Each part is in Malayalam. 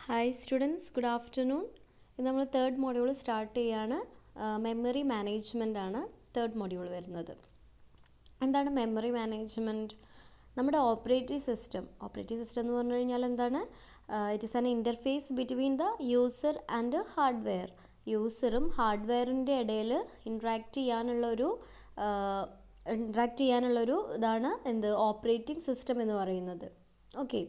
Hi students, good afternoon. ഇത് നമ്മൾ തേർഡ് മൊഡ്യൂൾ സ്റ്റാർട്ട് ചെയ്യാണ്. മെമ്മറി മാനേജ്മെൻ്റ് ആണ് തേർഡ് മൊഡ്യൂൾ വരുന്നത്. എന്താണ് മെമ്മറി മാനേജ്മെൻറ്റ്? നമ്മുടെ ഓപ്പറേറ്റിംഗ് സിസ്റ്റം എന്ന് പറഞ്ഞു കഴിഞ്ഞാൽ എന്താണ്? It is an interface between the user and hardware. യൂസറും ഹാർഡ്വെയറിൻ്റെ ഇടയിൽ ഇൻട്രാക്ട് ചെയ്യാനുള്ളൊരു ഇതാണ് എന്ത് ഓപ്പറേറ്റിംഗ് സിസ്റ്റം എന്ന് പറയുന്നത്. ഓക്കെ,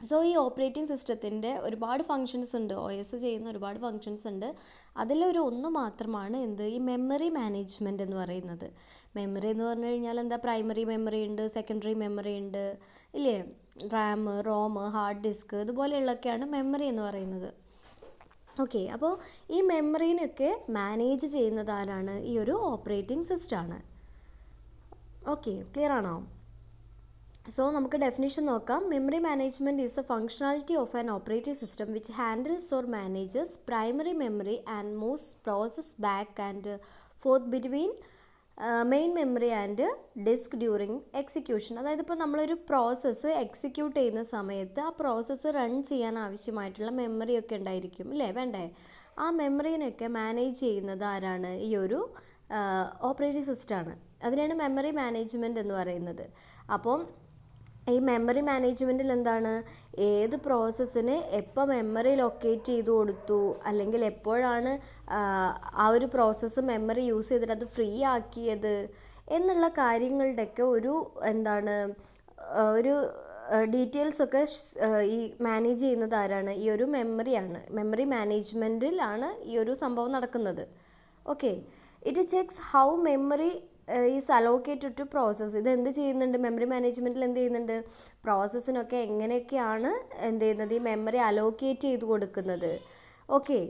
സോ ഈ ഓപ്പറേറ്റിംഗ് സിസ്റ്റത്തിൻ്റെ ഒരുപാട് ഫങ്ഷൻസ് ഉണ്ട്. OS ചെയ്യുന്ന ഒരുപാട് ഫങ്ഷൻസ് ഉണ്ട്. അതിലൊരു ഒന്ന് മാത്രമാണ് ഈ മെമ്മറി മാനേജ്മെൻറ്റ് എന്ന് പറയുന്നത്. മെമ്മറി എന്ന് പറഞ്ഞു കഴിഞ്ഞാൽ എന്താ? പ്രൈമറി മെമ്മറി ഉണ്ട്, സെക്കൻഡറി മെമ്മറി ഉണ്ട്, ഇല്ലേ? റാം, റോം, ഹാർഡ് ഡിസ്ക്, ഇതുപോലെയുള്ളതൊക്കെയാണ് മെമ്മറി എന്ന് പറയുന്നത്. ഓക്കെ, അപ്പോൾ ഈ മെമ്മറീനൊക്കെ മാനേജ് ചെയ്യുന്നത് ആരാണ്? ഈ ഒരു ഓപ്പറേറ്റിംഗ് സിസ്റ്റമാണ്. ഓക്കെ, ക്ലിയർ ആണോ? സോ നമുക്ക് ഡെഫിനിഷൻ നോക്കാം. Memory management is A functionality of an operating system which handles or manages primary memory and moves process back and fourth between main memory and disk during execution. അതായത് ഇപ്പോൾ നമ്മളൊരു പ്രോസസ്സ് എക്സിക്യൂട്ട് ചെയ്യുന്ന സമയത്ത് ആ പ്രോസസ്സ് റൺ ചെയ്യാൻ ആവശ്യമായിട്ടുള്ള മെമ്മറിയൊക്കെ ഉണ്ടായിരിക്കും, ഇല്ലേ? വേണ്ടേ? ആ മെമ്മറീനൊക്കെ മാനേജ് ചെയ്യുന്നത് ആരാണ്? ഈ ഒരു ഓപ്പറേറ്റിംഗ് സിസ്റ്റമാണ്. അതിനാണ് മെമ്മറി മാനേജ്മെൻറ്റ് എന്ന് പറയുന്നത്. അപ്പം ഈ മെമ്മറി മാനേജ്മെൻറ്റിൽ എന്താണ്? ഏത് പ്രോസസ്സിന് എപ്പോൾ മെമ്മറി ലൊക്കേറ്റ് ചെയ്ത് കൊടുത്തു, അല്ലെങ്കിൽ എപ്പോഴാണ് ആ ഒരു പ്രോസസ്സ് മെമ്മറി യൂസ് ചെയ്തിട്ട് അത് ഫ്രീ ആക്കിയത് എന്നുള്ള കാര്യങ്ങളുടെയൊക്കെ ഒരു ഡീറ്റെയിൽസൊക്കെ ഈ മാനേജ് ചെയ്യുന്നത് ആരാണ്? ഈ ഒരു മെമ്മറിയാണ്. മെമ്മറി മാനേജ്മെൻറ്റിലാണ് ഈ ഒരു സംഭവം നടക്കുന്നത്. Okay, it checks how memory is allocated to process. ഇത് എന്ത് ചെയ്യുന്നുണ്ട്? മെമ്മറി മാനേജ്മെൻറ്റിൽ എന്ത് ചെയ്യുന്നുണ്ട്? പ്രോസസ്സിനൊക്കെ എങ്ങനെയൊക്കെയാണ് ഈ മെമ്മറി അലോക്കേറ്റ് ചെയ്ത് കൊടുക്കുന്നത്. ഓക്കെ,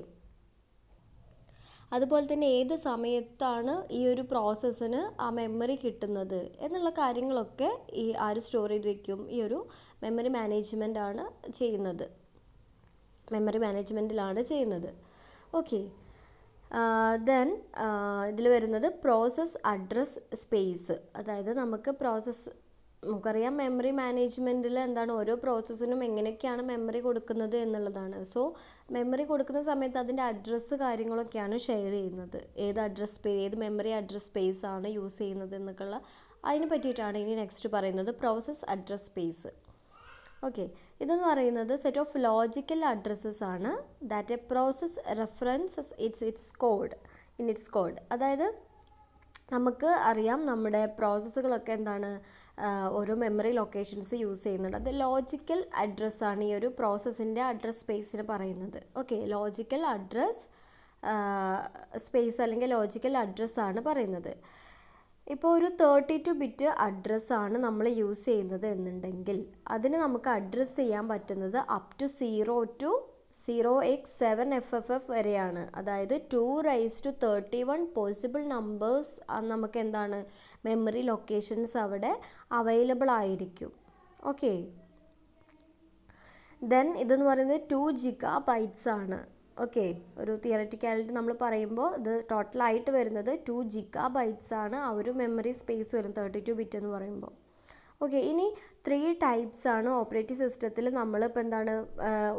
അതുപോലെ തന്നെ ഏത് സമയത്താണ് ഈ ഒരു പ്രോസസ്സിന് ആ മെമ്മറി കിട്ടുന്നത് എന്നുള്ള കാര്യങ്ങളൊക്കെ ആര് സ്റ്റോർ ചെയ്ത് വയ്ക്കും? ഈ ഒരു മെമ്മറി മാനേജ്മെൻറ്റിലാണ് ചെയ്യുന്നത്. ഓക്കെ, ദെൻ ഇതിൽ വരുന്നത് പ്രോസസ് അഡ്രസ് സ്പേസ്. അതായത് നമുക്കറിയാം മെമ്മറി മാനേജ്മെൻറ്റിൽ എന്താണ്, ഓരോ പ്രോസസ്സിനും എങ്ങനെയൊക്കെയാണ് മെമ്മറി കൊടുക്കുന്നത് എന്നുള്ളതാണ്. സോ മെമ്മറി കൊടുക്കുന്ന സമയത്ത് അതിൻ്റെ അഡ്രസ്സ് കാര്യങ്ങളൊക്കെയാണ് ഷെയർ ചെയ്യുന്നത്. ഏത് മെമ്മറി അഡ്രസ് സ്പേസ് ആണ് യൂസ് ചെയ്യുന്നത് എന്നൊക്കെയുള്ള അതിനെ പറ്റിയിട്ടാണ് ഇനി നെക്സ്റ്റ് പറയുന്നത്, പ്രോസസ് അഡ്രസ് സ്പേസ്. ഓക്കെ, ഇതെന്ന് പറയുന്നത് സെറ്റ് ഓഫ് ലോജിക്കൽ അഡ്രസ്സസ് ആണ് that A process references it's code. അതായത് നമുക്ക് അറിയാം നമ്മുടെ പ്രോസസ്സുകളൊക്കെ എന്താണ്, ഓരോ മെമ്മറി ലൊക്കേഷൻസ് യൂസ് ചെയ്യുന്നുണ്ട്. അത് ലോജിക്കൽ അഡ്രസ്സാണ് ഈ ഒരു പ്രോസസ്സിൻ്റെ അഡ്രസ് സ്പേസിന് പറയുന്നത്. ഓക്കെ, ലോജിക്കൽ അഡ്രസ് സ്പേസ് അല്ലെങ്കിൽ ലോജിക്കൽ അഡ്രസ്സാണ് പറയുന്നത്. ഇപ്പോൾ ഒരു 32 ബിറ്റ് അഡ്രസ്സാണ് നമ്മൾ യൂസ് ചെയ്യുന്നത് എന്നുണ്ടെങ്കിൽ അതിന് നമുക്ക് അഡ്രസ്സ് ചെയ്യാൻ പറ്റുന്നത് അപ് ടു 0 to 0x7FFF വരെയാണ്. അതായത് 2⁻31 പോസിബിൾ നമ്പേഴ്സ് നമുക്ക് എന്താണ് മെമ്മറി ലൊക്കേഷൻസ് അവിടെ അവൈലബിൾ ആയിരിക്കും. ഓക്കെ, ദെൻ ഇതെന്ന് പറയുന്നത് 2 GB ആണ്. ഓക്കെ, ഒരു തിയററ്റിക്കാലിറ്റി നമ്മൾ പറയുമ്പോൾ ഇത് ടോട്ടലായിട്ട് വരുന്നത് 2 GB ആണ് ആ ഒരു മെമ്മറി സ്പേസ് വരുന്നത് 32 ബിറ്റ് എന്ന് പറയുമ്പോൾ. ഓക്കെ, ഇനി 3 ടൈപ്സ് ആണ് ഓപ്പറേറ്റിംഗ് സിസ്റ്റത്തിൽ നമ്മളിപ്പോൾ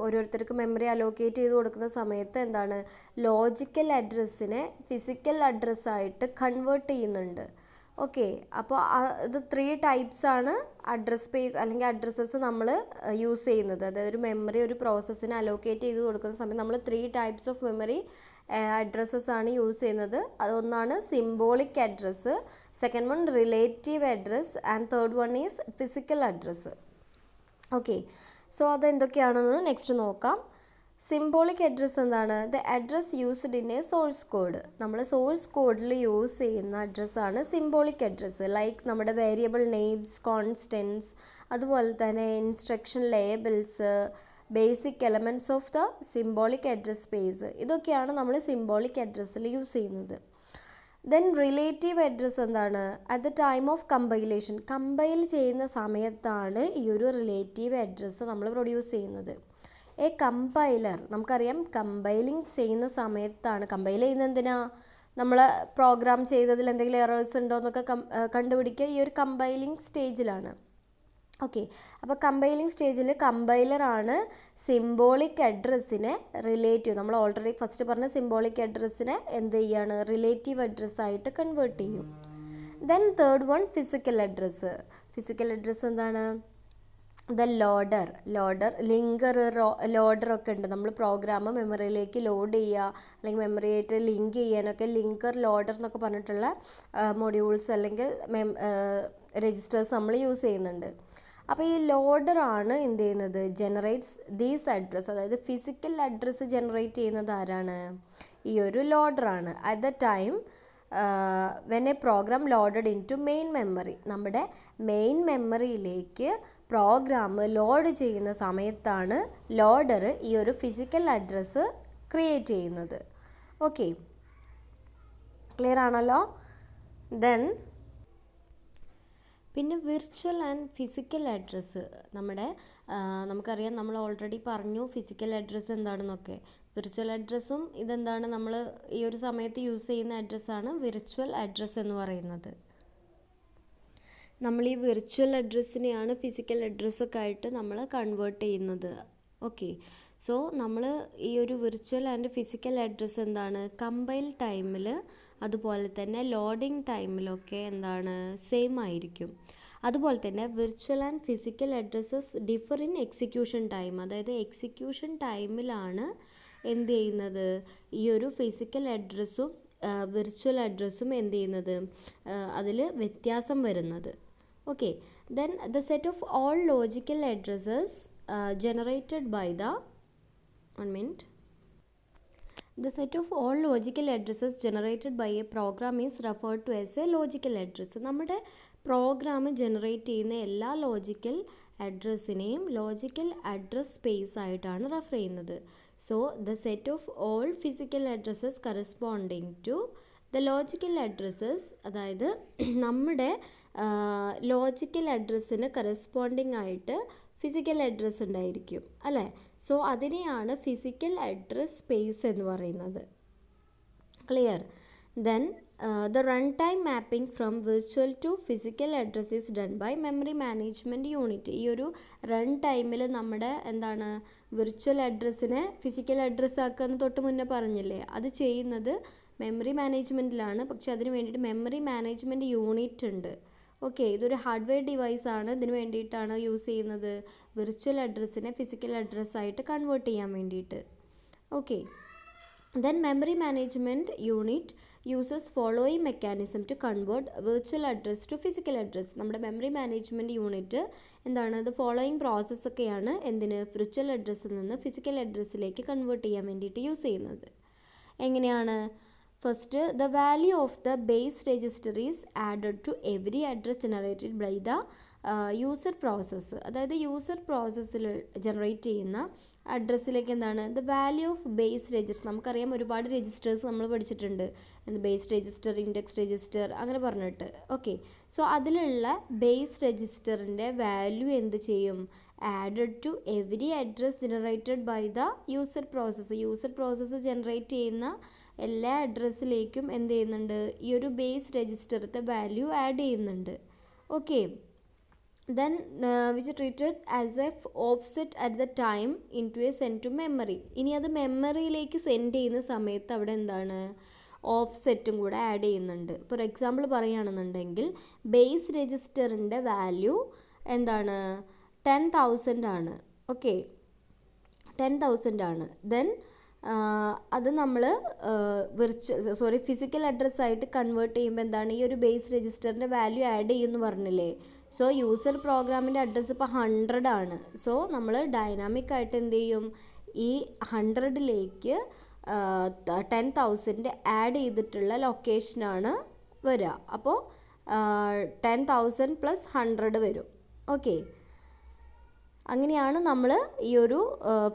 ഓരോരുത്തർക്ക് മെമ്മറി അലോക്കേറ്റ് ചെയ്ത് കൊടുക്കുന്ന സമയത്ത് ലോജിക്കൽ അഡ്രസ്സിനെ ഫിസിക്കൽ അഡ്രസ്സായിട്ട് കൺവേർട്ട് ചെയ്യുന്നുണ്ട്. ഓക്കെ, അപ്പോൾ ഇത് 3 ടൈപ്സ് ആണ് അഡ്രസ് സ്പേസ് അല്ലെങ്കിൽ അഡ്രസ്സസ് നമ്മൾ യൂസ് ചെയ്യുന്നത്. അതായത് ഒരു മെമ്മറി ഒരു പ്രോസസ്സിന് അലോക്കേറ്റ് ചെയ്ത് കൊടുക്കുന്ന സമയത്ത് നമ്മൾ 3 ടൈപ്സ് ഓഫ് മെമ്മറി അഡ്രസ്സസ് ആണ് യൂസ് ചെയ്യുന്നത്. അതൊന്നാണ് symbolic address, second one relative address and third one is physical address. Okay, so അതെന്തൊക്കെയാണെന്ന് നെക്സ്റ്റ് നോക്കാം. സിംബോളിക് അഡ്രസ്സ് എന്താണ്? The address used in a source code. നമ്മൾ സോഴ്സ് കോഡിൽ യൂസ് ചെയ്യുന്ന അഡ്രസ്സാണ് സിംബോളിക് അഡ്രസ്സ്. ലൈക്ക് നമ്മുടെ വേരിയബിൾ നെയിംസ്, കോൺസ്റ്റൻസ്, അതുപോലെ തന്നെ instruction labels, basic elements of the symbolic address space, ഇതൊക്കെയാണ് നമ്മൾ സിംബോളിക് അഡ്രസ്സിൽ യൂസ് ചെയ്യുന്നത്. ദെൻ റിലേറ്റീവ് അഡ്രസ്സ് എന്താണ്? At the time of compilation, compile ചെയ്യുന്ന സമയത്താണ് ഈ ഒരു റിലേറ്റീവ് അഡ്രസ്സ് നമ്മൾ പ്രൊഡ്യൂസ് ചെയ്യുന്നത്. കമ്പൈലർ നമുക്കറിയാം കമ്പൈലിംഗ് ചെയ്യുന്ന സമയത്താണ്. കമ്പൈൽ ചെയ്യുന്നത് എന്തിനാ? നമ്മൾ പ്രോഗ്രാം ചെയ്തതിൽ എന്തെങ്കിലും എറേഴ്സ് ഉണ്ടോ എന്നൊക്കെ കണ്ടുപിടിക്കുക ഈ ഒരു കമ്പൈലിംഗ് സ്റ്റേജിലാണ്. ഓക്കെ, അപ്പോൾ കമ്പൈലിംഗ് സ്റ്റേജിൽ കമ്പൈലറാണ് സിംബോളിക് അഡ്രസ്സിനെ റിലേറ്റീവ്, നമ്മൾ ഓൾറെഡി ഫസ്റ്റ് പറഞ്ഞ സിംബോളിക് അഡ്രസ്സിനെ എന്ത് ചെയ്യാണ്, റിലേറ്റീവ് അഡ്രസ്സായിട്ട് കൺവേർട്ട് ചെയ്യും. Then third one physical address. Physical address എന്താണ്? ദ ലോഡർ, ലിങ്കർ, ലോഡറൊക്കെ ഉണ്ട്. നമ്മൾ പ്രോഗ്രാം മെമ്മറിയിലേക്ക് ലോഡ് ചെയ്യുക അല്ലെങ്കിൽ മെമ്മറിയായിട്ട് ലിങ്ക് ചെയ്യാനൊക്കെ ലിങ്കർ, ലോഡർ എന്നൊക്കെ പറഞ്ഞിട്ടുള്ള മൊഡ്യൂൾസ് അല്ലെങ്കിൽ രജിസ്റ്റേഴ്സ് നമ്മൾ യൂസ് ചെയ്യുന്നുണ്ട്. അപ്പോൾ ഈ ലോഡറാണ് എന്ത് ചെയ്യുന്നത്, ജനറേറ്റ്സ് ദീസ് അഡ്രസ്സ്, അതായത് ഫിസിക്കൽ അഡ്രസ്സ് ജനറേറ്റ് ചെയ്യുന്നത് ആരാണ്, ഈ ഒരു ലോഡറാണ്. At the time when a program loaded into main memory, നമ്മുടെ മെയിൻ മെമ്മറിയിലേക്ക് പ്രോഗ്രാം ലോഡ് ചെയ്യുന്ന സമയത്താണ് ലോഡർ ഈ ഒരു ഫിസിക്കൽ അഡ്രസ്സ് ക്രിയേറ്റ് ചെയ്യുന്നത്. ഓക്കെ, ക്ലിയർ ആണല്ലോ? ദെൻ പിന്നെ വിർച്വൽ ആൻഡ് ഫിസിക്കൽ അഡ്രസ്സ്. നമുക്കറിയാം, നമ്മൾ ഓൾറെഡി പറഞ്ഞു ഫിസിക്കൽ അഡ്രസ്സ് എന്താണെന്നൊക്കെ. വിർച്വൽ അഡ്രസ്സും ഇതെന്താണ്, നമ്മൾ ഈ ഒരു സമയത്ത് യൂസ് ചെയ്യുന്ന അഡ്രസ്സാണ് വിർച്വൽ അഡ്രസ്സ് എന്ന് പറയുന്നത്. നമ്മൾ ഈ വിർച്വൽ അഡ്രസ്സിനെയാണ് ഫിസിക്കൽ അഡ്രസ്സൊക്കെ ആയിട്ട് നമ്മൾ കൺവേർട്ട് ചെയ്യുന്നത്. ഓക്കെ, സോ നമ്മൾ ഈ ഒരു വിർച്വൽ ആൻഡ് ഫിസിക്കൽ അഡ്രസ്സ് എന്താണ്, കമ്പൈൽ ടൈമിൽ അതുപോലെ തന്നെ ലോഡിംഗ് ടൈമിലൊക്കെ എന്താണ്, സെയിം ആയിരിക്കും. അതുപോലെ തന്നെ virtual and physical addresses differ in execution time, അതായത് എക്സിക്യൂഷൻ ടൈമിലാണ് എന്ത് ചെയ്യുന്നത്, ഈ ഒരു ഫിസിക്കൽ അഡ്രസ്സും വിർച്വൽ അഡ്രസ്സും എന്ത് ചെയ്യുന്നത്, അതിൽ വ്യത്യാസം വരുന്നത്. Okay, then the set of all logical addresses generated by the the set of all logical addresses generated by a program is referred to as a logical address. നമ്മുടെ പ്രോഗ്രാം ജനറേറ്റ് ചെയ്യുന്ന എല്ലാ ലോജിക്കൽ അഡ്രസ്സിനെയും ലോജിക്കൽ അഡ്രസ് സ്പേസ് ആയിട്ടാണ് റെഫർ ചെയ്യുന്നത്. So the set of all physical addresses corresponding to the logical addresses, അതായത് നമ്മുടെ ലോജിക്കൽ അഡ്രസ്സിന് കറസ്പോണ്ടിങ് ആയിട്ട് ഫിസിക്കൽ അഡ്രസ്സ് ഉണ്ടായിരിക്കും അല്ലേ. സോ അതിനെയാണ് ഫിസിക്കൽ അഡ്രസ് സ്പേസ് എന്ന് പറയുന്നത്. Clear? Then the run time mapping from virtual to physical address is done by memory management unit. ഈ ഒരു റൺ ടൈമിൽ നമ്മുടെ എന്താണ്, വിർച്വൽ അഡ്രസ്സിനെ ഫിസിക്കൽ അഡ്രസ്സ് ആക്കുകയെന്ന് തൊട്ട് മുന്നേ പറഞ്ഞില്ലേ, അത് ചെയ്യുന്നത് മെമ്മറി മാനേജ്മെൻറ്റിലാണ്. പക്ഷെ അതിന് വേണ്ടിയിട്ട് മെമ്മറി മാനേജ്മെൻറ്റ് യൂണിറ്റ് ഉണ്ട്. ഓക്കെ, ഇതൊരു ഹാർഡ്വെയർ ഡിവൈസാണ്. ഇതിന് വേണ്ടിയിട്ടാണ് യൂസ് ചെയ്യുന്നത്, വിർച്വൽ അഡ്രസ്സിനെ ഫിസിക്കൽ അഡ്രസ്സായിട്ട് കൺവേർട്ട് ചെയ്യാൻ വേണ്ടിയിട്ട്. Okay, then memory management unit uses following mechanism to convert virtual address to physical address. നമ്മുടെ മെമ്മറി മാനേജ്മെൻറ്റ് യൂണിറ്റ് എന്താണ്, ഇത് ഫോളോയിങ് പ്രോസസ്സൊക്കെയാണ് എന്തിന്, വിർച്വൽ അഡ്രസ്സിൽ നിന്ന് ഫിസിക്കൽ അഡ്രസ്സിലേക്ക് കൺവേർട്ട് ചെയ്യാൻ വേണ്ടിയിട്ട് യൂസ് ചെയ്യുന്നത്. എങ്ങനെയാണ്? First, the value of the base register is added to every address generated by the user process. അതായത് യൂസർ പ്രോസസ്സിൽ ജനറേറ്റ് ചെയ്യുന്ന അഡ്രസ്സിലേക്ക് എന്താണ്, the value of base register. നമുക്കറിയാം ഒരുപാട് രജിസ്റ്റേഴ്സ് നമ്മൾ പഠിച്ചിട്ടുണ്ട്, ബേസ് രജിസ്റ്റർ, ഇൻഡെക്സ് രജിസ്റ്റർ അങ്ങനെ പറഞ്ഞിട്ട്. ഓക്കെ, സോ അതിലുള്ള ബേസ് രജിസ്റ്ററിൻ്റെ വാല്യൂ എന്ത് ചെയ്യും, added to every address generated by the user process. User process generate ചെയ്യുന്ന എല്ലാ അഡ്രസ്സിലേക്കും എന്ത് ചെയ്യുന്നുണ്ട്, ഈ ഒരു ബേസ് രജിസ്റ്ററത്തെ വാല്യൂ ആഡ് ചെയ്യുന്നുണ്ട്. Okay, then which treated as a offset at the time into a send to memory. ഇനി അത് മെമ്മറിയിലേക്ക് സെൻഡ് ചെയ്യുന്ന സമയത്ത് അവിടെ എന്താണ്, ഓഫ്സെറ്റും കൂടെ ആഡ് ചെയ്യുന്നുണ്ട്. ഫോർ എക്സാമ്പിൾ പറയുകയാണെന്നുണ്ടെങ്കിൽ ബേസ് രജിസ്റ്ററിൻ്റെ വാല്യൂ എന്താണ്, 10,000 ആണ്. ഓക്കെ, 10,000 ആണ്. ദെൻ അത് നമ്മൾ ഫിസിക്കൽ അഡ്രസ്സായിട്ട് കൺവേർട്ട് ചെയ്യുമ്പോൾ എന്താണ്, ഈ ഒരു ബേസ് രജിസ്റ്ററിൻ്റെ വാല്യൂ ആഡ് ചെയ്യുമെന്ന് പറഞ്ഞില്ലേ. സോ യൂസർ പ്രോഗ്രാമിൻ്റെ അഡ്രസ്സ് ഇപ്പോൾ 100 ആണ്. സോ നമ്മൾ ഡൈനാമിക് ആയിട്ട് എന്ത് ചെയ്യും, ഈ 100ലേക്ക് 10,000 ആഡ് ചെയ്തിട്ടുള്ള ലൊക്കേഷനാണ് വരിക. അപ്പോൾ 10,000 + 100 വരും. ഓക്കെ, അങ്ങനെയാണ് നമ്മൾ ഈ ഒരു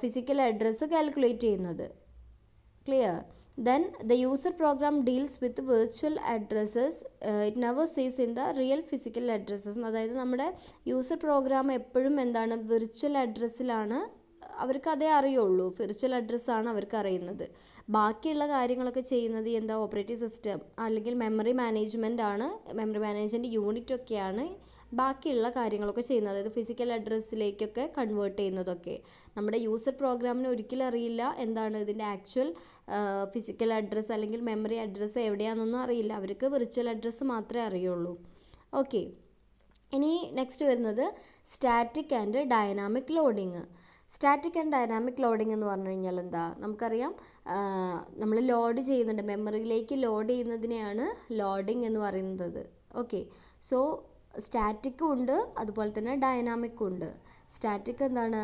ഫിസിക്കൽ അഡ്രസ്സ് കാൽക്കുലേറ്റ് ചെയ്യുന്നത്. Clear? Then the user program deals with virtual addresses, it never sees in the real physical addresses. അതായത് നമ്മുടെ യൂസർ പ്രോഗ്രാം എപ്പോഴും എന്താണ്, വിർച്വൽ അഡ്രസ്സിലാണ് അവർക്ക് അതേ അറിയുള്ളൂ, വിർച്വൽ അഡ്രസ്സാണ് അവർക്ക് അറിയുന്നത്. ബാക്കിയുള്ള കാര്യങ്ങളൊക്കെ ചെയ്യുന്നത് എന്താ, ഓപ്പറേറ്റിംഗ് സിസ്റ്റം അല്ലെങ്കിൽ മെമ്മറി മാനേജ്മെൻ്റ് ആണ്, മെമ്മറി മാനേജ്മെൻറ്റ് യൂണിറ്റ് ഒക്കെയാണ് ബാക്കിയുള്ള കാര്യങ്ങളൊക്കെ ചെയ്യുന്നത്, അതായത് ഫിസിക്കൽ അഡ്രസ്സിലേക്കൊക്കെ കൺവേർട്ട് ചെയ്യുന്നതൊക്കെ. നമ്മുടെ യൂസർ പ്രോഗ്രാമിന് ഒരിക്കലും അറിയില്ല എന്താണ് ഇതിൻ്റെ ആക്ച്വൽ ഫിസിക്കൽ അഡ്രസ്സ് അല്ലെങ്കിൽ മെമ്മറി അഡ്രസ്സ് എവിടെയാണെന്നൊന്നും അറിയില്ല. അവർക്ക് വിർച്വൽ അഡ്രസ്സ് മാത്രമേ അറിയുള്ളൂ. ഓക്കെ, ഇനി നെക്സ്റ്റ് വരുന്നത് static and dynamic loading. Static and dynamic loading എന്ന് പറഞ്ഞു കഴിഞ്ഞാൽ എന്താ, നമുക്കറിയാം നമ്മൾ ലോഡ് ചെയ്യുന്നുണ്ട്, മെമ്മറിയിലേക്ക് ലോഡ് ചെയ്യുന്നതിനെയാണ് ലോഡിങ് എന്ന് പറയുന്നത്. ഓക്കെ, സോ സ്റ്റാറ്റിക്കും ഉണ്ട് അതുപോലെ തന്നെ ഡൈനാമിക്കും ഉണ്ട്. സ്റ്റാറ്റിക് എന്താണ്,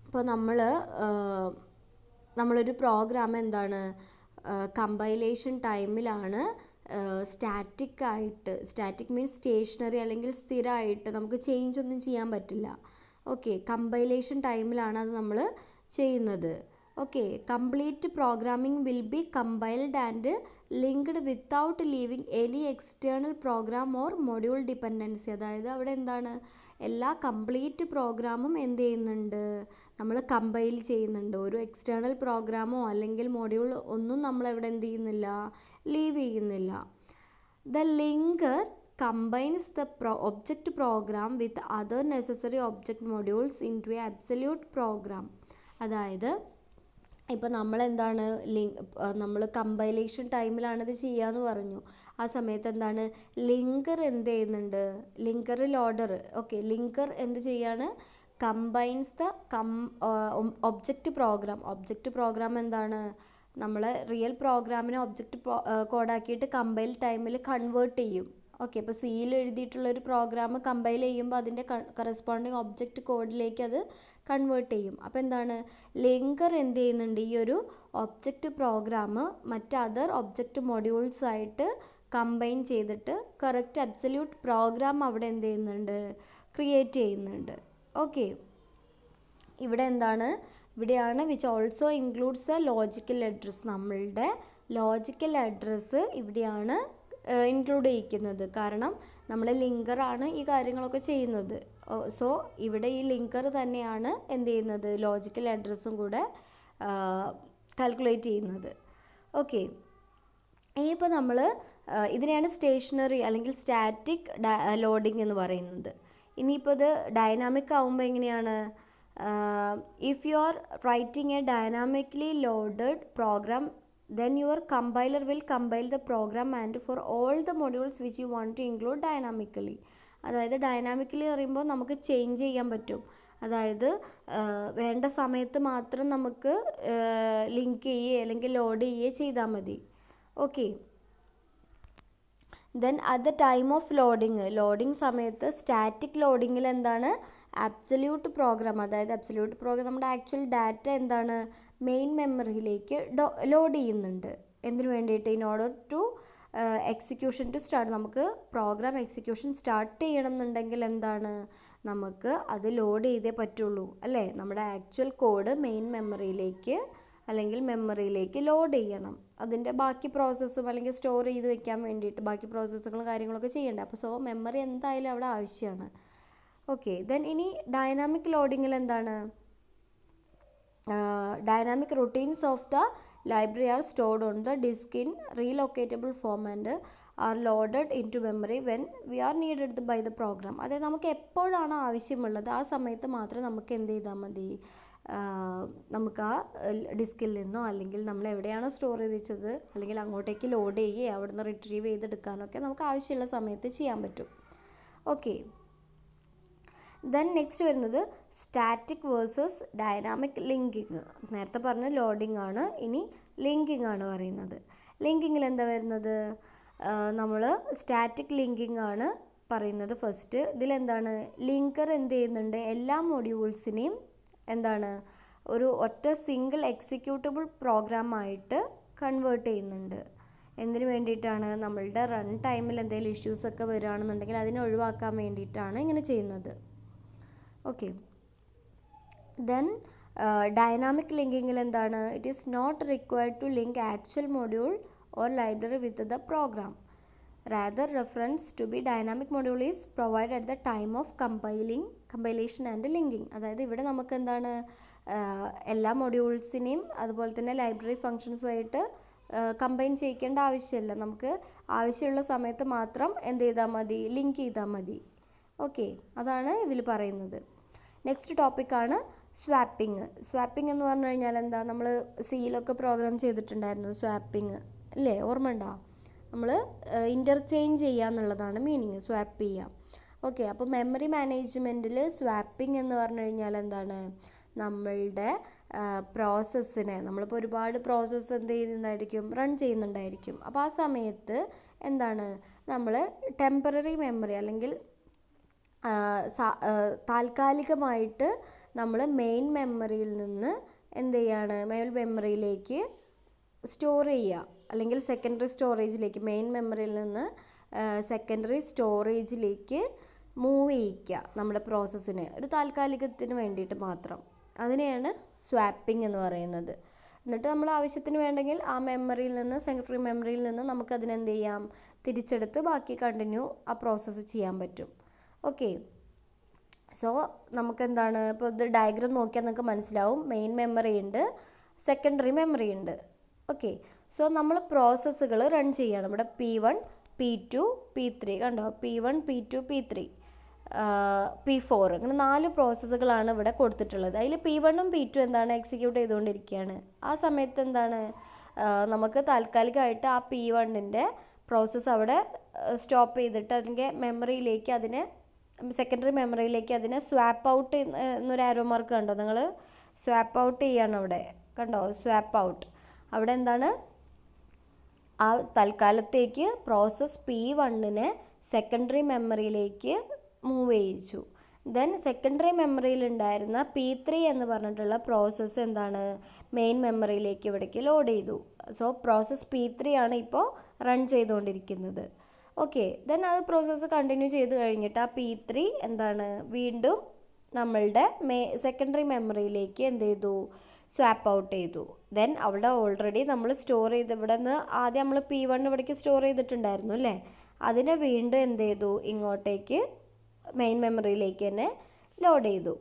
ഇപ്പോൾ നമ്മളൊരു പ്രോഗ്രാം എന്താണ് കമ്പൈലേഷൻ ടൈമിലാണ് സ്റ്റാറ്റിക് മീൻസ് സ്റ്റേഷനറി അല്ലെങ്കിൽ സ്ഥിരമായിട്ട് നമുക്ക് ചേഞ്ച് ഒന്നും ചെയ്യാൻ പറ്റില്ല. ഓക്കെ, കമ്പൈലേഷൻ ടൈമിലാണ് അത് നമ്മൾ ചെയ്യുന്നത്. Okay, complete programming will be compiled and linked without leaving any external program or module dependency. അതായത് അവിടെ എന്താണ്, എല്ലാ കംപ്ലീറ്റ് പ്രോഗ്രാമും എന്ത് ചെയ്യുന്നുണ്ട്, നമ്മൾ കമ്പൈൽ ചെയ്യുന്നുണ്ട്. ഒരു എക്സ്റ്റേണൽ പ്രോഗ്രാമോ അല്ലെങ്കിൽ മൊഡ്യൂൾ ഒന്നും നമ്മളെവിടെ എന്ത് ചെയ്യുന്നില്ല, ലീവ് ചെയ്യുന്നില്ല. The linker combines the object program with other necessary object modules into a absolute program. അതായത് ഇപ്പോൾ നമ്മളെന്താണ് നമ്മൾ കമ്പൈലേഷൻ ടൈമിലാണിത് ചെയ്യാന്ന് പറഞ്ഞു. ആ സമയത്ത് എന്താണ് ലിങ്കർ എന്ത് ചെയ്യുന്നുണ്ട്, ലിങ്കർ ലോഡർ. ഓക്കെ, ലിങ്കർ എന്ത് ചെയ്യാണ്, കമ്പൈൻസ് ദ ഒബ്ജക്റ്റ് പ്രോഗ്രാം എന്താണ്, നമ്മൾ റിയൽ പ്രോഗ്രാമിനെ ഒബ്ജക്റ്റ് കോഡാക്കിയിട്ട് കമ്പൈൽ ടൈമിൽ കൺവേർട്ട് ചെയ്യും. ഓക്കെ, ഇപ്പോൾ സിയിൽ എഴുതിയിട്ടുള്ളൊരു പ്രോഗ്രാം കമ്പൈൽ ചെയ്യുമ്പോൾ അതിൻ്റെ കറസ്പോണ്ടിങ് ഒബ്ജക്റ്റ് കോഡിലേക്ക് അത് കൺവേർട്ട് ചെയ്യും. അപ്പോൾ എന്താണ്, ലിങ്കർ എന്ത് ചെയ്യുന്നുണ്ട്, ഈ ഒരു ഒബ്ജക്റ്റ് പ്രോഗ്രാം മറ്റ് അതർ ഒബ്ജക്റ്റ് മൊഡ്യൂൾസ് ആയിട്ട് കമ്പൈൻ ചെയ്തിട്ട് കറക്റ്റ് അബ്സല്യൂട്ട് പ്രോഗ്രാം അവിടെ എന്ത് ചെയ്യുന്നുണ്ട്, ക്രിയേറ്റ് ചെയ്യുന്നുണ്ട്. ഓക്കെ, ഇവിടെയാണ് which also includes the logical address. നമ്മളുടെ ലോജിക്കൽ അഡ്രസ്സ് ഇവിടെയാണ് ഇൻക്ലൂഡ് ചെയ്യിക്കുന്നത്. കാരണം നമ്മൾ ലിങ്കറാണ് ഈ കാര്യങ്ങളൊക്കെ ചെയ്യുന്നത്. സോ ഇവിടെ ഈ ലിങ്കർ തന്നെയാണ് എന്ത് ചെയ്യുന്നത്, ലോജിക്കൽ അഡ്രസ്സും കൂടെ കാൽക്കുലേറ്റ് ചെയ്യുന്നത്. ഓക്കെ, ഇനിയിപ്പോൾ നമ്മൾ ഇതിനെയാണ് സ്റ്റേഷനറി അല്ലെങ്കിൽ സ്റ്റാറ്റിക് ലോഡിംഗ് എന്ന് പറയുന്നത്. ഇനിയിപ്പോൾ ഇത് ഡൈനാമിക് ആകുമ്പോൾ എങ്ങനെയാണ്, if you are writing a dynamically loaded program then your compiler will compile the program and for all the modules which you want to include dynamically. അതായത് ഡൈനാമിക്കലി പറയുമ്പോൾ നമുക്ക് ചേഞ്ച് ചെയ്യാൻ പറ്റും. അതായത് വേണ്ട സമയത്ത് മാത്രം നമുക്ക് ലിങ്ക് ചെയ്യുകയോ അല്ലെങ്കിൽ ലോഡ് ചെയ്യുകയോ ചെയ്താൽ മതി. Okay, then at the time of loading സമയത്ത് സ്റ്റാറ്റിക് ലോഡിങ്ങിൽ എന്താണ്, അബ്സല്യൂട്ട് പ്രോഗ്രാം, അതായത് അബ്സല്യൂട്ട് പ്രോഗ്രാം നമ്മുടെ ആക്ച്വൽ ഡാറ്റ എന്താണ് മെയിൻ മെമ്മറിയിലേക്ക് ലോഡ് ചെയ്യുന്നുണ്ട്. എന്തിനു വേണ്ടിയിട്ട്, in order to execution to start. നമുക്ക് പ്രോഗ്രാം എക്സിക്യൂഷൻ സ്റ്റാർട്ട് ചെയ്യണം എന്നുണ്ടെങ്കിൽ എന്താണ്, നമുക്ക് അത് ലോഡ് ചെയ്തേ പറ്റുള്ളൂ അല്ലേ. നമ്മുടെ ആക്ച്വൽ കോഡ് മെയിൻ മെമ്മറിയിലേക്ക് ലോഡ് ചെയ്യണം. അതിൻ്റെ ബാക്കി പ്രോസസ്സും അല്ലെങ്കിൽ സ്റ്റോർ ചെയ്ത് വെക്കാൻ വേണ്ടിയിട്ട് ബാക്കി പ്രോസസ്സുകളും കാര്യങ്ങളൊക്കെ ചെയ്യണ്ടേ. അപ്പോൾ സോ മെമ്മറി എന്തായാലും അവിടെ ആവശ്യമാണ്. ഓക്കെ, ദെൻ ഇനി ഡൈനാമിക് ലോഡിങ്ങിൽ എന്താണ്, dynamic routines of the library are stored on the disk in relocatable form and are loaded into memory when we are needed by the program. അതായത് നമുക്ക് എപ്പോഴാണ് ആവശ്യമുള്ളത് ആ സമയത്ത് മാത്രം നമുക്ക് എന്ത് ചെയ്താൽ മതി, നമുക്ക് ആ ഡിസ്കിൽ നിന്നോ അല്ലെങ്കിൽ നമ്മൾ എവിടെയാണോ സ്റ്റോർ ചെയ്ത് വെച്ചത് അല്ലെങ്കിൽ അങ്ങോട്ടേക്ക് ലോഡ് ചെയ്യുകയോ അവിടെ നിന്ന് റിട്രീവ് ചെയ്തെടുക്കാനൊക്കെ നമുക്ക് ആവശ്യമുള്ള സമയത്ത് ചെയ്യാൻ പറ്റും. ഓക്കെ, ദെൻ നെക്സ്റ്റ് വരുന്നത് സ്റ്റാറ്റിക് വേഴ്സസ് ഡൈനാമിക് ലിങ്കിങ്. നേരത്തെ പറഞ്ഞ ലോഡിംഗ് ആണ്, ഇനി ലിങ്കിങ് ആണ് പറയുന്നത്. ലിങ്കിങ്ങിൽ എന്താ വരുന്നത്, നമ്മൾ സ്റ്റാറ്റിക് ലിങ്കിങ് ആണ് പറയുന്നത് ഫസ്റ്റ്. ഇതിലെന്താണ്, ലിങ്കർ എന്ത് ചെയ്യുന്നുണ്ട്, എല്ലാ മൊഡ്യൂൾസിനെയും എന്താണ് ഒരു ഒറ്റ സിംഗിൾ എക്സിക്യൂട്ടബിൾ പ്രോഗ്രാമായിട്ട് കൺവേർട്ട് ചെയ്യുന്നുണ്ട്. എന്തിനു വേണ്ടിയിട്ടാണ്, നമ്മളുടെ റൺ ടൈമിൽ എന്തെങ്കിലും ഇഷ്യൂസൊക്കെ വരികയാണെന്നുണ്ടെങ്കിൽ അതിനെ ഒഴിവാക്കാൻ വേണ്ടിയിട്ടാണ് ഇങ്ങനെ ചെയ്യുന്നത്. ഓക്കെ, ദെൻ ഡൈനാമിക് ലിങ്കിങ്ങിൽ എന്താണ്, it is not required to link actual module or library with the program. Rather reference to be dynamic module is provide at the time of compilation and linking. അതായത് ഇവിടെ നമുക്ക് എന്താണ് എല്ലാ മൊഡ്യൂൾസിനെയും അതുപോലെ തന്നെ ലൈബ്രറി ഫങ്ഷൻസുമായിട്ട് കമ്പൈൻ ചെയ്യിക്കേണ്ട ആവശ്യമില്ല. നമുക്ക് ആവശ്യമുള്ള സമയത്ത് മാത്രം എന്ത് ചെയ്താൽ മതി, ലിങ്ക് ചെയ്താൽ മതി. ഓക്കെ, അതാണ് ഇതിൽ പറയുന്നത്. നെക്സ്റ്റ് ടോപ്പിക്കാണ് സ്വാപ്പിംഗ്. സ്വാപ്പിംഗ് എന്ന് പറഞ്ഞു കഴിഞ്ഞാൽ എന്താ, നമ്മൾ സിയിലൊക്കെ പ്രോഗ്രാം ചെയ്തിട്ടുണ്ടായിരുന്നു സ്വാപ്പിംഗ് അല്ലേ, ഓർമ്മ ഉണ്ടോ? നമ്മൾ ഇൻ്റർചേഞ്ച് ചെയ്യുക എന്നുള്ളതാണ് മീനിങ്, സ്വാപ്പ് ചെയ്യുക. ഓക്കെ, അപ്പോൾ മെമ്മറി മാനേജ്മെൻറ്റിൽ സ്വാപ്പിംഗ് എന്ന് പറഞ്ഞു കഴിഞ്ഞാൽ എന്താണ്, നമ്മളുടെ പ്രോസസ്സിനെ, നമ്മളിപ്പോൾ ഒരുപാട് പ്രോസസ്സ് എന്ത് ചെയ്യുന്നുണ്ടായിരിക്കും, റൺ ചെയ്യുന്നുണ്ടായിരിക്കും. അപ്പോൾ ആ സമയത്ത് എന്താണ്, നമ്മൾ ടെമ്പററി മെമ്മറി അല്ലെങ്കിൽ താൽക്കാലികമായിട്ട് നമ്മൾ മെയിൻ മെമ്മറിയിൽ നിന്ന് എന്ത് ചെയ്യാണ്, മെയിൻ മെമ്മറിയിലേക്ക് സ്റ്റോർ ചെയ്യുക, അല്ലെങ്കിൽ സെക്കൻഡറി സ്റ്റോറേജിലേക്ക്, മെയിൻ മെമ്മറിയിൽ നിന്ന് സെക്കൻഡറി സ്റ്റോറേജിലേക്ക് മൂവ് ചെയ്യിക്കുക നമ്മുടെ പ്രോസസ്സിനെ, ഒരു താൽക്കാലികത്തിന് വേണ്ടിയിട്ട് മാത്രം. അതിനെയാണ് സ്വാപ്പിംഗ് എന്ന് പറയുന്നത്. എന്നിട്ട് നമ്മൾ ആവശ്യത്തിന് വേണ്ടെങ്കിൽ ആ മെമ്മറിയിൽ നിന്ന്, സെക്കൻഡറി മെമ്മറിയിൽ നിന്ന് നമുക്കതിനെന്ത് ചെയ്യാം, തിരിച്ചെടുത്ത് ബാക്കി കണ്ടിന്യൂ ആ പ്രോസസ്സ് ചെയ്യാൻ പറ്റും. ഓക്കെ, സോ നമുക്കെന്താണ്, ഇപ്പോൾ ഇത് ഡയഗ്രാം നോക്കിയാൽ നിങ്ങൾക്ക് മനസ്സിലാവും, മെയിൻ മെമ്മറി ഉണ്ട്, സെക്കൻഡറി മെമ്മറി ഉണ്ട്. ഓക്കെ, സോ നമ്മൾ പ്രോസസ്സുകൾ റൺ ചെയ്യുകയാണ്. ഇവിടെ P1, P2, P3 കണ്ടോ, P1, P2, P3, P4 അങ്ങനെ 4 പ്രോസസ്സുകളാണ് ഇവിടെ കൊടുത്തിട്ടുള്ളത്. അതിൽ P1 ഉം P2 എന്താണ്, എക്സിക്യൂട്ട് ചെയ്തുകൊണ്ടിരിക്കുകയാണ്. ആ സമയത്ത് എന്താണ്, നമുക്ക് താൽക്കാലികമായിട്ട് ആ P1ൻ്റെ പ്രോസസ്സ് അവിടെ സ്റ്റോപ്പ് ചെയ്തിട്ട് അതിൻ്റെ മെമ്മറിയിലേക്ക്, അതിനെ സെക്കൻഡറി മെമ്മറിയിലേക്ക് അതിനെ സ്വാപ്പ് ഔട്ട് എന്നൊരു ആരോ മാർക്ക് കണ്ടോ നിങ്ങൾ, സ്വാപ്പ് ഔട്ട് ചെയ്യാണ് അവിടെ, കണ്ടോ, സ്വാപ്പ് ഔട്ട്. അവിടെ എന്താണ്, ആ തൽക്കാലത്തേക്ക് പ്രോസസ്സ് P1നെ സെക്കൻഡറി മെമ്മറിയിലേക്ക് മൂവ് ചെയ്യിച്ചു. ദെൻ സെക്കൻഡറി മെമ്മറിയിലുണ്ടായിരുന്ന P3 എന്ന് പറഞ്ഞിട്ടുള്ള പ്രോസസ്സ് എന്താണ്, മെയിൻ മെമ്മറിയിലേക്ക് ഇവിടേക്ക് ലോഡ് ചെയ്തു. സോ പ്രോസസ്സ് P3 ആണ് ഇപ്പോൾ റൺ ചെയ്തുകൊണ്ടിരിക്കുന്നത്. ഓക്കെ, ദെൻ അത് പ്രോസസ്സ് കണ്ടിന്യൂ ചെയ്ത് കഴിഞ്ഞിട്ട് ആ P3 എന്താണ്, വീണ്ടും നമ്മളുടെ സെക്കൻഡറി മെമ്മറിയിലേക്ക് എന്ത് ചെയ്തു, സ്വാപ്പ് ഔട്ട് ചെയ്തു. ദെൻ അവിടെ ഓൾറെഡി നമ്മൾ സ്റ്റോർ ചെയ്ത്, ഇവിടെ നിന്ന് ആദ്യം നമ്മൾ P1 ഇവിടേക്ക് സ്റ്റോർ ചെയ്തിട്ടുണ്ടായിരുന്നു അല്ലേ, അതിനെ വീണ്ടും എന്ത് ചെയ്തു, ഇങ്ങോട്ടേക്ക് മെയിൻ മെമ്മറിയിലേക്ക് തന്നെ ലോഡ് ചെയ്തു.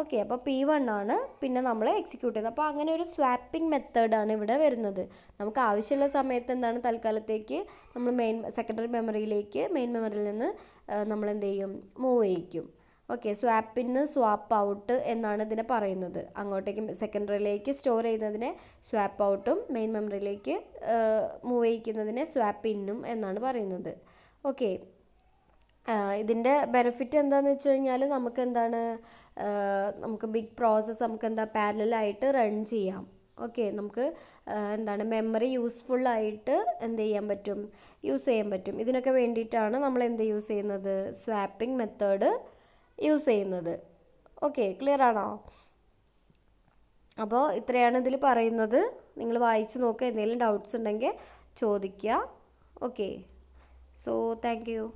ഓക്കെ, അപ്പോൾ P1 ആണ് പിന്നെ നമ്മൾ എക്സിക്യൂട്ട് ചെയ്യുന്നത്. അപ്പോൾ അങ്ങനെ ഒരു സ്വാപ്പിംഗ് മെത്തേഡാണ് ഇവിടെ വരുന്നത്. നമുക്ക് ആവശ്യമുള്ള സമയത്ത് എന്താണ്, തൽക്കാലത്തേക്ക് നമ്മൾ സെക്കൻഡറി മെമ്മറിയിലേക്ക് മെയിൻ മെമ്മറിയിൽ നിന്ന് നമ്മൾ എന്ത് ചെയ്യും, മൂവ് ചെയ്യിക്കും. ഓക്കെ, സ്വാപ്പിന് സ്വാപ്പ് ഔട്ട് എന്നാണ് ഇതിനെ പറയുന്നത്. അങ്ങോട്ടേക്ക് സെക്കൻഡറിയിലേക്ക് സ്റ്റോർ ചെയ്യുന്നതിനെ സ്വാപ്പ് ഔട്ടും മെയിൻ മെമ്മറിയിലേക്ക് മൂവ് ചെയ്യിക്കുന്നതിനെ സ്വാപ്പ് ഇന്നും എന്നാണ് പറയുന്നത്. ഓക്കെ, ഇതിൻ്റെ ബെനിഫിറ്റ് എന്താണെന്ന് വെച്ച് കഴിഞ്ഞാൽ നമുക്ക് എന്താണ്, നമുക്ക് ബിഗ് പ്രോസസ്സ് നമുക്ക് എന്താ പാരലലായിട്ട് റൺ ചെയ്യാം. ഓക്കെ, നമുക്ക് എന്താണ്, മെമ്മറി യൂസ്ഫുള്ളായിട്ട് എന്ത് ചെയ്യാൻ പറ്റും, യൂസ് ചെയ്യാൻ പറ്റും. ഇതിനൊക്കെ വേണ്ടിയിട്ടാണ് നമ്മൾ എന്ത് യൂസ് ചെയ്യുന്നത്, സ്വാപ്പിംഗ് മെത്തേഡ് യൂസ് ചെയ്യുന്നത്. ഓക്കെ, ക്ലിയർ ആണോ? അപ്പോൾ ഇത്രയാണ് ഇതിൽ പറയുന്നത്. നിങ്ങൾ വായിച്ച് നോക്കുക, എന്തെങ്കിലും ഡൗട്ട്സ് ഉണ്ടെങ്കിൽ ചോദിക്കുക. Okay, so thank you.